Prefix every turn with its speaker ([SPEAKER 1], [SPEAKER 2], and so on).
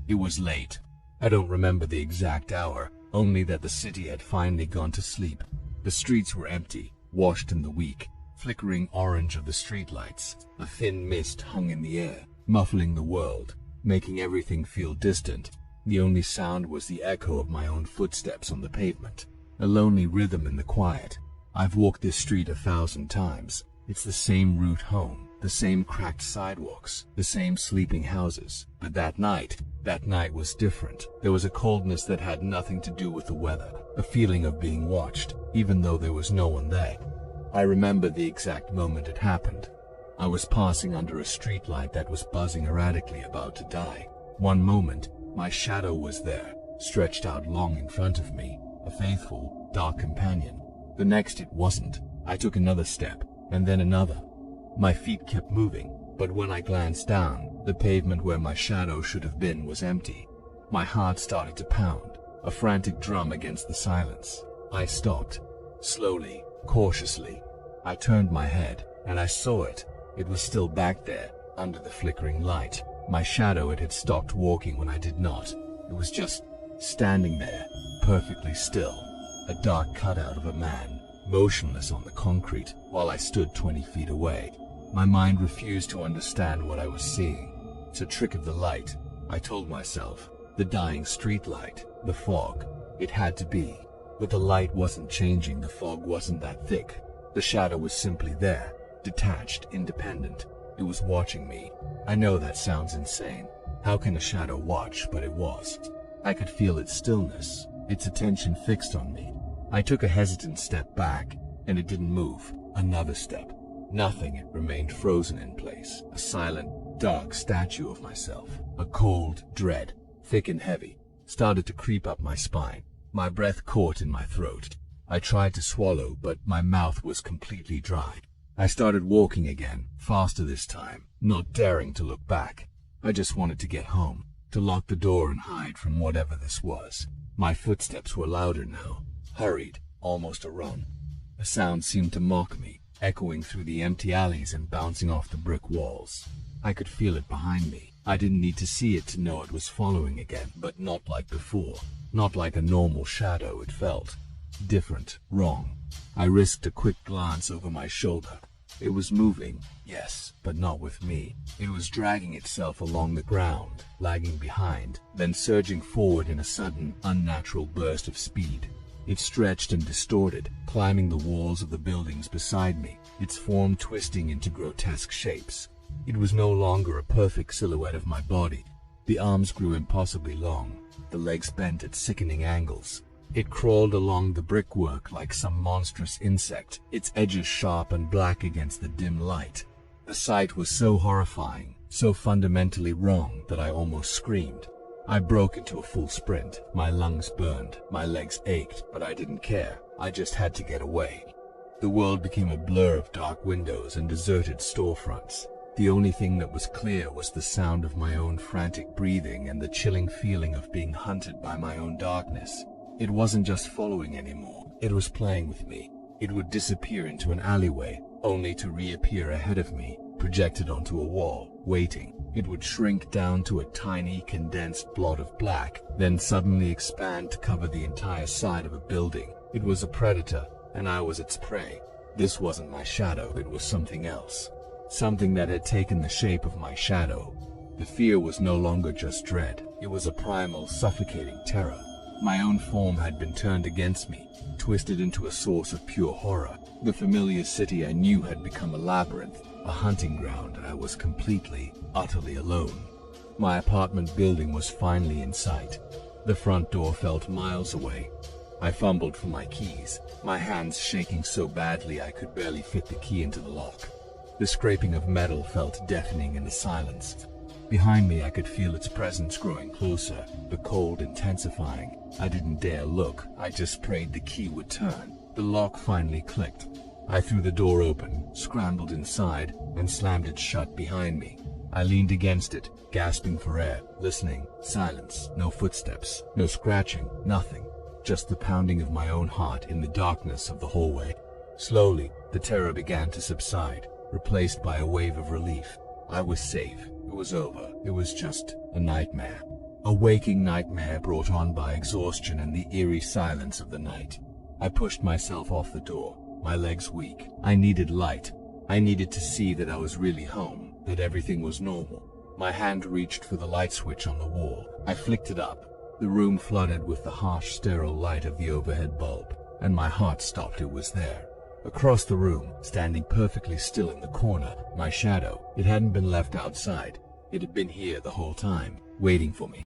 [SPEAKER 1] It was late. I don't remember the exact hour, only that the city had finally gone to sleep. The streets were empty, washed in the weak, flickering orange of the streetlights. A thin mist hung in the air, muffling the world, making everything feel distant. The only sound was the echo of my own footsteps on the pavement, a lonely rhythm in the quiet. I've walked this street 1,000 times. It's the same route home, the same cracked sidewalks, the same sleeping houses. But that night was different. There was a coldness that had nothing to do with the weather, a feeling of being watched, even though there was no one there. I remember the exact moment it happened. I was passing under a streetlight that was buzzing erratically, about to die. One moment, my shadow was there, stretched out long in front of me, a faithful, dark companion. The next it wasn't. I took another step, and then another. My feet kept moving, but when I glanced down, the pavement where my shadow should have been was empty. My heart started to pound, a frantic drum against the silence. I stopped. Slowly, cautiously, I turned my head, and I saw it. It was still back there, under the flickering light. My shadow, it had stopped walking when I did not. It was just standing there, perfectly still, a dark cutout of a man, motionless on the concrete, while I stood 20 feet away. My mind refused to understand what I was seeing. It's a trick of the light, I told myself. The dying streetlight, the fog. It had to be. But the light wasn't changing, the fog wasn't that thick. The shadow was simply there, detached, independent. It was watching me. I know that sounds insane. How can a shadow watch? But it was. I could feel its stillness, its attention fixed on me. I took a hesitant step back, and it didn't move. Another step. Nothing. It remained frozen in place, a silent, dark statue of myself. A cold dread, thick and heavy, started to creep up my spine. My breath caught in my throat. I tried to swallow, but my mouth was completely dry. I started walking again, faster this time, not daring to look back. I just wanted to get home, to lock the door and hide from whatever this was. My footsteps were louder now, hurried, almost a run. The sound seemed to mock me, echoing through the empty alleys and bouncing off the brick walls. I could feel it behind me. I didn't need to see it to know it was following again, but not like before. Not like a normal shadow. It felt different, wrong. I risked a quick glance over my shoulder. It was moving, yes, but not with me. It was dragging itself along the ground, lagging behind, then surging forward in a sudden, unnatural burst of speed. It stretched and distorted, climbing the walls of the buildings beside me, its form twisting into grotesque shapes. It was no longer a perfect silhouette of my body. The arms grew impossibly long, the legs bent at sickening angles. It crawled along the brickwork like some monstrous insect, its edges sharp and black against the dim light. The sight was so horrifying, so fundamentally wrong, that I almost screamed. I broke into a full sprint. My lungs burned, my legs ached, but I didn't care. I just had to get away. The world became a blur of dark windows and deserted storefronts. The only thing that was clear was the sound of my own frantic breathing and the chilling feeling of being hunted by my own darkness. It wasn't just following anymore. It was playing with me. It would disappear into an alleyway, only to reappear ahead of me, projected onto a wall, waiting. It would shrink down to a tiny, condensed blot of black, then suddenly expand to cover the entire side of a building. It was a predator, and I was its prey. This wasn't my shadow, it was something else. Something that had taken the shape of my shadow. The fear was no longer just dread. It was a primal, suffocating terror. My own form had been turned against me, twisted into a source of pure horror. The familiar city I knew had become a labyrinth, a hunting ground, and I was completely, utterly alone. My apartment building was finally in sight. The front door felt miles away. I fumbled for my keys, my hands shaking so badly I could barely fit the key into the lock. The scraping of metal felt deafening in the silence. Behind me I could feel its presence growing closer, the cold intensifying. I didn't dare look. I just prayed the key would turn. The lock finally clicked. I threw the door open, scrambled inside, and slammed it shut behind me. I leaned against it, gasping for air, listening. Silence. No footsteps, no scratching, nothing. Just the pounding of my own heart in the darkness of the hallway. Slowly, the terror began to subside, replaced by a wave of relief. I was safe. It was over. It was just a nightmare. A waking nightmare brought on by exhaustion and the eerie silence of the night. I pushed myself off the door, my legs weak. I needed light. I needed to see that I was really home, that everything was normal. My hand reached for the light switch on the wall. I flicked it up. The room flooded with the harsh, sterile light of the overhead bulb, and my heart stopped. It was there. Across the room, standing perfectly still in the corner, my shadow. It hadn't been left outside. It had been here the whole time, waiting for me.